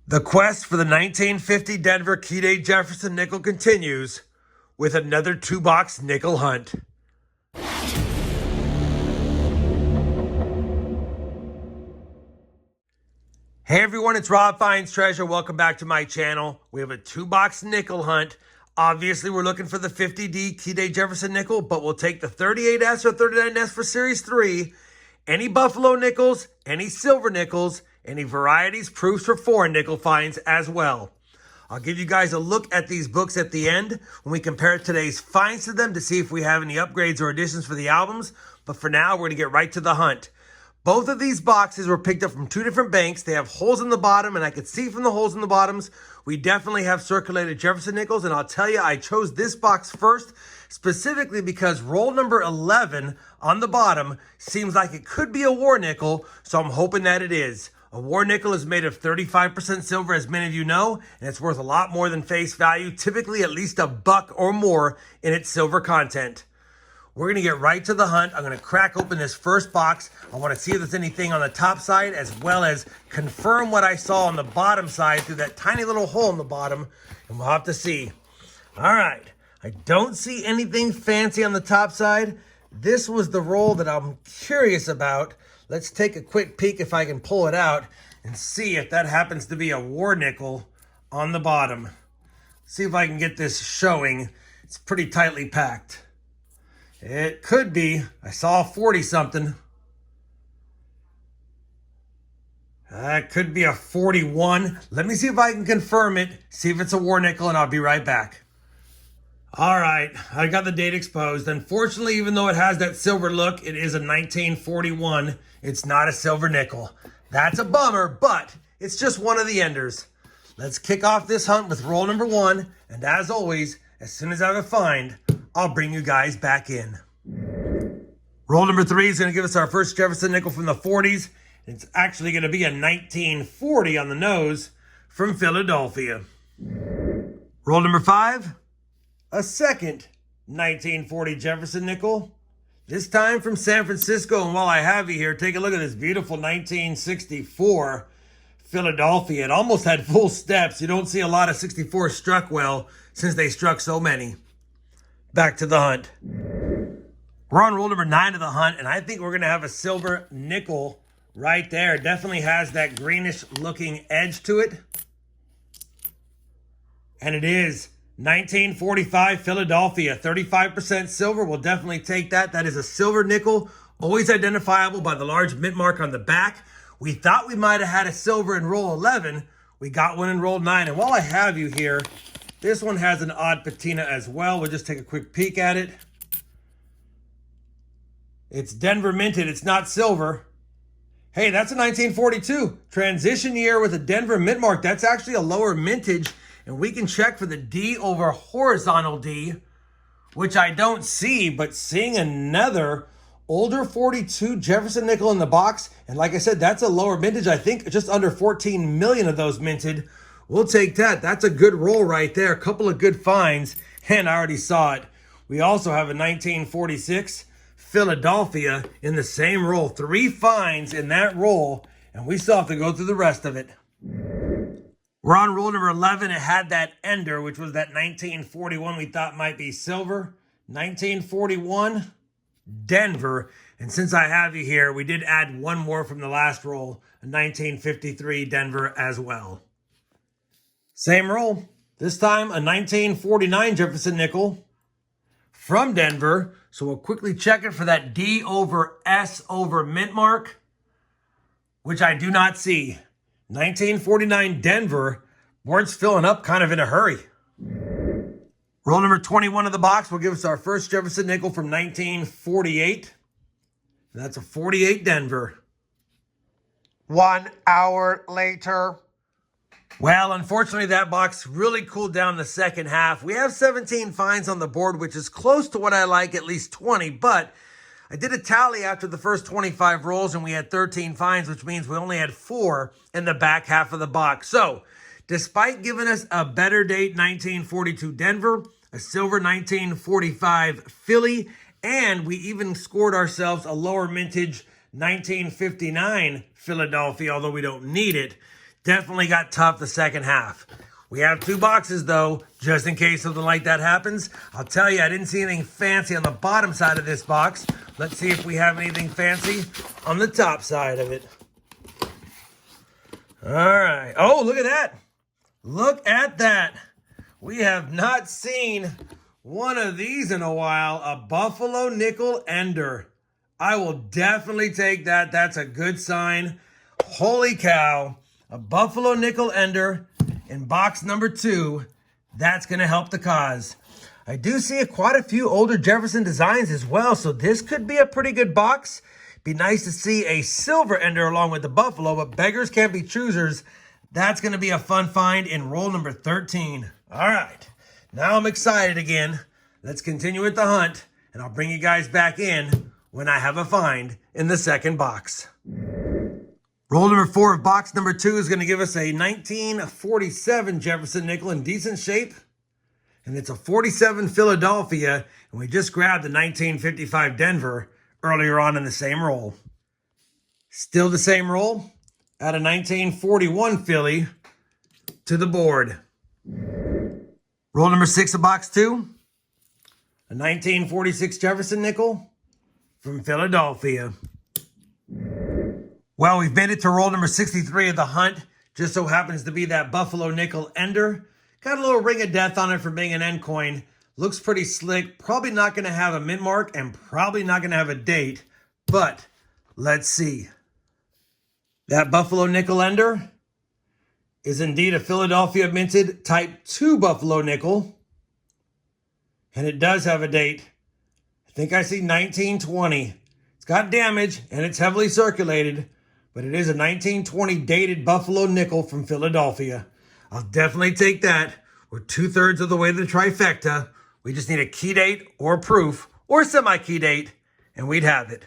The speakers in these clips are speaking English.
The quest for the 1950 Denver Key Date Jefferson Nickel continues with another two-box nickel hunt. Hey everyone, it's RobFindsTreasure. Welcome back to my channel. We have a two-box nickel hunt. Obviously, we're looking for the 50D Key Date Jefferson Nickel, but we'll take the 38S or 39S for Series 3, any Buffalo nickels, any silver nickels, any varieties, proofs, or foreign nickel finds as well. I'll give you guys a look at these books at the end when we compare today's finds to them to see if we have any upgrades or additions for the albums. But for now, we're going to get right to the hunt. Both of these boxes were picked up from two different banks. They have holes in the bottom, and I could see from the holes in the bottoms, we definitely have circulated Jefferson Nickels. And I'll tell you, I chose this box first specifically because roll number 11 on the bottom seems like it could be a war nickel, so I'm hoping that it is. A war nickel is made of 35% silver, as many of you know, and it's worth a lot more than face value, typically at least $1 or more in its silver content. We're going to get right to the hunt. I'm going to crack open this first box. I want to see if there's anything on the top side, as well as confirm what I saw on the bottom side through that tiny little hole in the bottom, and we'll have to see. All right. I don't see anything fancy on the top side. This was the roll that I'm curious about. Let's take a quick peek if I can pull it out and see if that happens to be a war nickel on the bottom. See if I can get this showing. It's pretty tightly packed. It could be. I saw 40-something. That could be a 41. Let me see if I can confirm it, see if it's a war nickel, and I'll be right back. All right, I got the date exposed. Unfortunately, even though it has that silver look, it is a 1941. It's not a silver nickel. That's a bummer, but it's just one of the enders. Let's kick off this hunt with roll number 1, and as always, as soon as I have a find, I'll bring you guys back in. Roll number 3 is going to give us our first Jefferson nickel from the 40s. It's actually going to be a 1940 on the nose from Philadelphia. Roll number 5, a second 1940 Jefferson nickel, this time from San Francisco. And while I have you here, take a look at this beautiful 1964 Philadelphia. It almost had full steps. You don't see a lot of 64 struck well since they struck so many. Back to the hunt. We're on roll number 9 of the hunt, and I think we're going to have a silver nickel right there. It definitely has that greenish looking edge to it. And it is 1945 Philadelphia, 35% silver. We'll definitely take that. That is a silver nickel, always identifiable by the large mint mark on the back. We thought we might have had a silver in roll 11. We got one in roll 9. And while I have you here, this one has an odd patina as well. We'll just take a quick peek at it. It's Denver minted. It's not silver. Hey, that's a 1942. Transition year with a Denver mint mark. That's actually a lower mintage. And we can check for the D over horizontal D, which I don't see, but seeing another older 42 Jefferson nickel in the box. And like I said, that's a lower mintage. I think just under 14 million of those minted. We'll take that. That's a good roll right there. A couple of good finds, and I already saw it. We also have a 1946 Philadelphia in the same roll. 3 finds in that roll, and we still have to go through the rest of it. We're on roll number 11. It had that ender, which was that 1941 we thought might be silver. 1941, Denver. And since I have you here, we did add one more from the last roll, a 1953 Denver as well. Same roll. This time a 1949 Jefferson nickel from Denver. So we'll quickly check it for that D over S over mint mark, which I do not see. 1949 Denver. Board's filling up kind of in a hurry. Roll number 21 of the box will give us our first Jefferson nickel from 1948. And that's a 48 Denver. 1 hour later. Well, unfortunately, that box really cooled down the second half. We have 17 finds on the board, which is close to what I like, at least 20. But I did a tally after the first 25 rolls, and we had 13 finds, which means we only had 4 in the back half of the box. So, despite giving us a better date 1942 Denver, a silver 1945 Philly, and we even scored ourselves a lower mintage 1959 Philadelphia, although we don't need it, Definitely got tough the second half. We have 2 boxes though, just in case something like that happens. I'll tell you, I didn't see anything fancy on the bottom side of this box. Let's see if we have anything fancy on the top side of it. All right. Oh, look at that. Look at that. We have not seen one of these in a while. A Buffalo Nickel Ender. I will definitely take that. That's a good sign. Holy cow. A Buffalo Nickel Ender in box number 2. That's going to help the cause. I do see quite a few older Jefferson designs as well, so this could be a pretty good box. Be nice to see a silver Ender along with the Buffalo, but beggars can't be choosers. That's going to be a fun find in roll number 13. All right, now I'm excited again. Let's continue with the hunt, and I'll bring you guys back in when I have a find in the second box. Roll number 4 of box number 2 is going to give us a 1947 Jefferson Nickel in decent shape. And it's a 47 Philadelphia, and we just grabbed the 1955 Denver earlier on in the same roll. Still the same roll. Add a 1941 Philly to the board. Roll number 6 of box 2. A 1946 Jefferson Nickel from Philadelphia. Well, we've made it to roll number 63 of the hunt. Just so happens to be that Buffalo Nickel Ender. Got a little ring of death on it for being an end coin. Looks pretty slick. Probably not going to have a mint mark and probably not going to have a date. But let's see. That Buffalo Nickel Ender is indeed a Philadelphia minted type 2 Buffalo Nickel. And it does have a date. I think I see 1920. It's got damage and it's heavily circulated. But it is a 1920 dated Buffalo Nickel from Philadelphia. I'll definitely take that. We're 2/3 of the way to the trifecta. We just need a key date or proof or semi-key date, and we'd have it.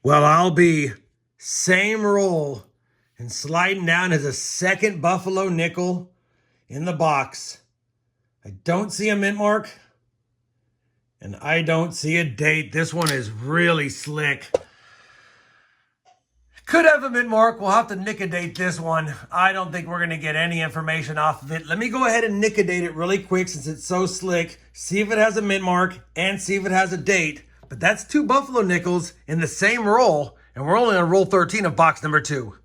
Well, I'll be same roll and sliding down as a second Buffalo Nickel in the box. I don't see a mint mark, and I don't see a date. This one is really slick. Could have a mint mark. We'll have to nickadate this one. I don't think we're going to get any information off of it. Let me go ahead and nickadate it really quick since it's so slick. See if it has a mint mark and see if it has a date. But that's 2 Buffalo Nickels in the same roll, and we're only on roll 13 of box number 2.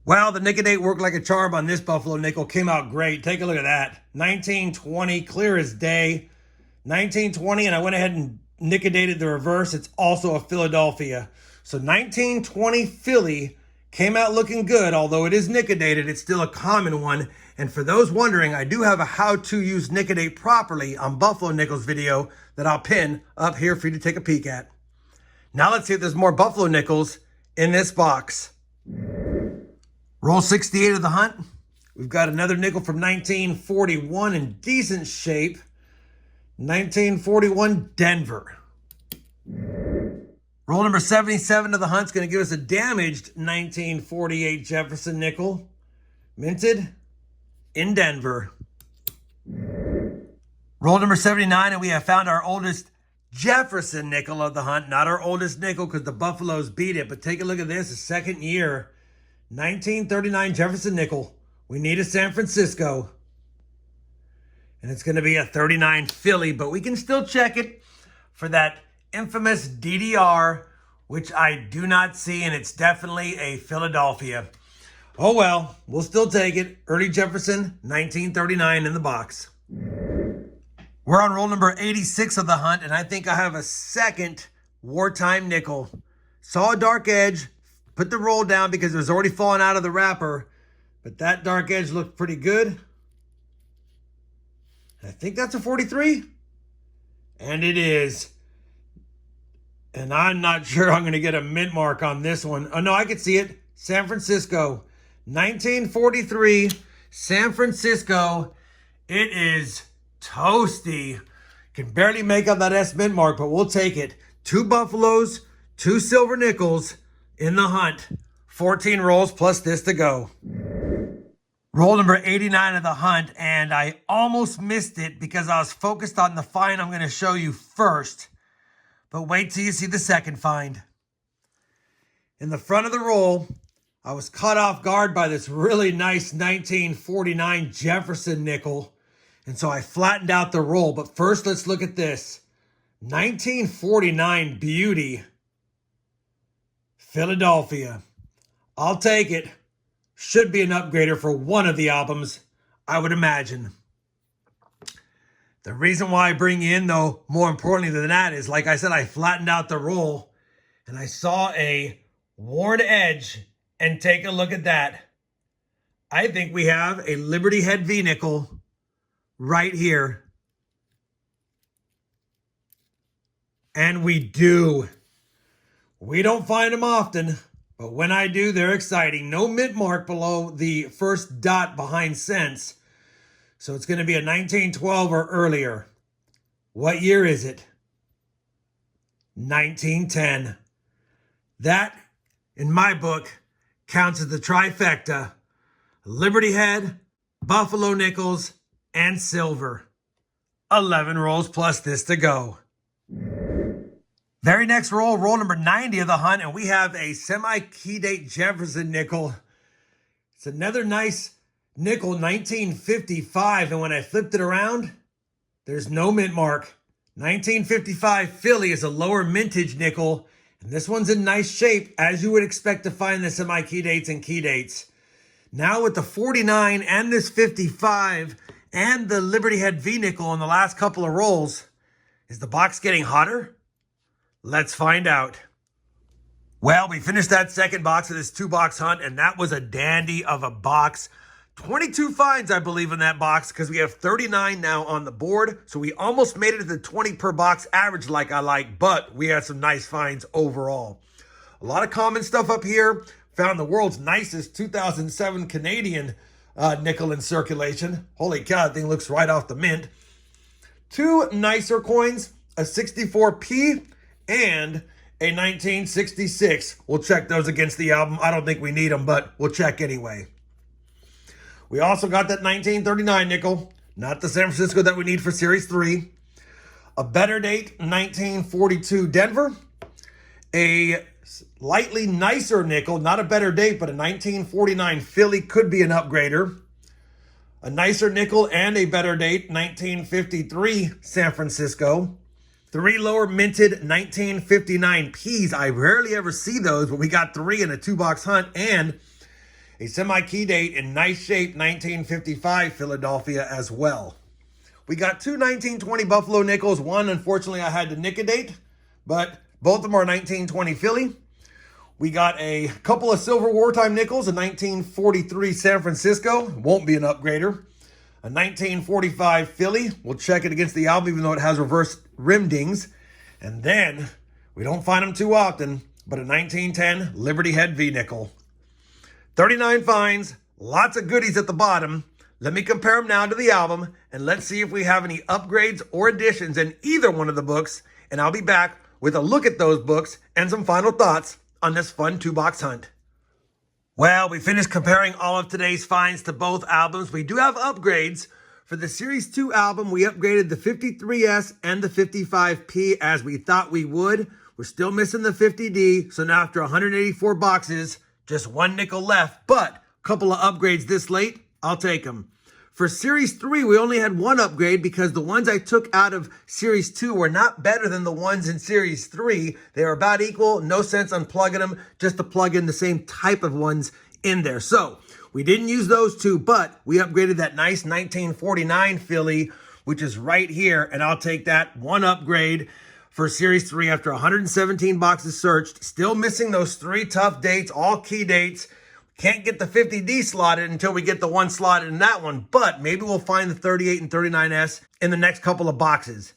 Well, the nickadate worked like a charm on this Buffalo Nickel. Came out great. Take a look at that. 1920, clear as day. 1920, and I went ahead and nickadated the reverse. It's also a Philadelphia. So 1920 Philly came out looking good. Although it is nickadated, it's still a common one. And for those wondering, I do have a how to use nickadate properly on Buffalo Nickels video that I'll pin up here for you to take a peek at. Now let's see if there's more Buffalo Nickels in this box. Roll 68 of the hunt. We've got another nickel from 1941 in decent shape. 1941 Denver. Roll number 77 of the hunt's going to give us a damaged 1948 Jefferson Nickel, minted in Denver. Roll number 79, and we have found our oldest Jefferson Nickel of the hunt. Not our oldest nickel because the Buffaloes beat it, but take a look at this, a second year. 1939 Jefferson Nickel. We need a San Francisco. And it's going to be a 39 Philly, but we can still check it for that infamous DDR, which I do not see, and it's definitely a Philadelphia. Oh well, we'll still take it. Early Jefferson, 1939 in the box. We're on roll number 86 of the hunt, and I think I have a second wartime nickel. Saw a dark edge, put the roll down because it was already falling out of the wrapper, but that dark edge looked pretty good. I think that's a 43, and it is. And I'm not sure I'm going to get a mint mark on this one. Oh, no, I can see it. San Francisco. 1943, San Francisco. It is toasty. Can barely make out that S mint mark, but we'll take it. 2 Buffaloes, 2 silver nickels in the hunt. 14 rolls plus this to go. Roll number 89 of the hunt, and I almost missed it because I was focused on the find I'm going to show you first. But wait till you see the second find. In the front of the roll, I was caught off guard by this really nice 1949 Jefferson nickel. And so I flattened out the roll. But first, let's look at this. 1949 Beauty. Philadelphia. I'll take it. Should be an upgrader for one of the albums, I would imagine. The reason why I bring you in, though, more importantly than that, is, like I said, I flattened out the roll and I saw a worn edge. And take a look at that. I think we have a Liberty Head V nickel right here. And we do. We don't find them often, but when I do, they're exciting. No mint mark below the first dot behind cents. So it's going to be a 1912 or earlier. What year is it? 1910. That, in my book, counts as the trifecta: Liberty Head, Buffalo Nickels, and silver. 11 rolls plus this to go. Very next roll, roll number 90 of the hunt, and we have a semi-Key Date Jefferson nickel. It's another nice nickel, 1955, and when I flipped it around, there's no mint mark. 1955 Philly is a lower mintage nickel, and this one's in nice shape, as you would expect to find the semi-key dates and key dates. Now with the 49 and this 55 and the Liberty Head V nickel in the last couple of rolls, is the box getting hotter? Let's find out. Well, we finished that second box of this 2-box hunt, and that was a dandy of a box. 22 finds, I believe, in that box, because we have 39 now on the board. So we almost made it to the 20 per box average like I like, but we had some nice finds overall. A lot of common stuff up here. Found the world's nicest 2007 Canadian nickel in circulation. Holy cow, that thing looks right off the mint. 2 nicer coins, a 64p and a 1966. We'll check those against the album. I don't think we need them, but we'll check anyway. We also got that 1939 nickel, not the San Francisco that we need for Series 3. A better date, 1942 Denver. A slightly nicer nickel, not a better date, but a 1949 Philly could be an upgrader. A nicer nickel and a better date, 1953 San Francisco. 3 lower minted 1959 Ps. I rarely ever see those, but we got 3 in a 2-box hunt, and a semi-key date in nice shape 1955 Philadelphia as well. We got 2 1920 Buffalo Nickels. One, unfortunately, I had to nickadate, but both of them are 1920 Philly. We got a couple of silver wartime nickels, a 1943 San Francisco. Won't be an upgrader. A 1945 Philly. We'll check it against the album, even though it has reverse rim dings. And then, we don't find them too often, but a 1910 Liberty Head V nickel. 39 finds, lots of goodies at the bottom. Let me compare them now to the album, and let's see if we have any upgrades or additions in either one of the books, and I'll be back with a look at those books and some final thoughts on this fun 2-box hunt. Well, we finished comparing all of today's finds to both albums. We do have upgrades. For the Series 2 album, we upgraded the 53S and the 55P as we thought we would. We're still missing the 50D, so now after 184 boxes, just 1 nickel left, but a couple of upgrades this late, I'll take them. For Series 3, we only had 1 upgrade because the ones I took out of Series 2 were not better than the ones in Series 3. They were about equal, no sense unplugging them, just to plug in the same type of ones in there. So we didn't use those 2, but we upgraded that nice 1949 Philly, which is right here, and I'll take that 1 upgrade for Series 3 after 117 boxes searched. Still missing those 3 tough dates, all key dates. Can't get the 50D slotted until we get the 1 slotted in that one, but maybe we'll find the 38 and 39S in the next couple of boxes.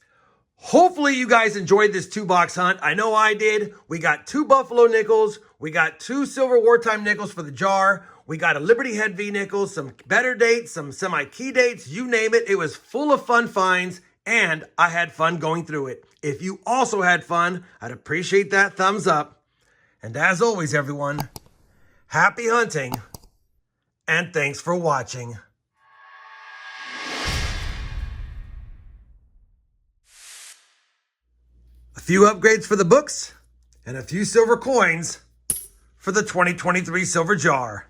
Hopefully you guys enjoyed this 2-box hunt. I know I did. We got 2 Buffalo Nickels. We got 2 Silver Wartime Nickels for the jar. We got a Liberty Head V Nickels, some better dates, some semi-key dates, you name it. It was full of fun finds, and I had fun going through it. If you also had fun, I'd appreciate that thumbs up. And as always, everyone, happy hunting, and thanks for watching. A few upgrades for the books, and a few silver coins for for the 2023 silver jar.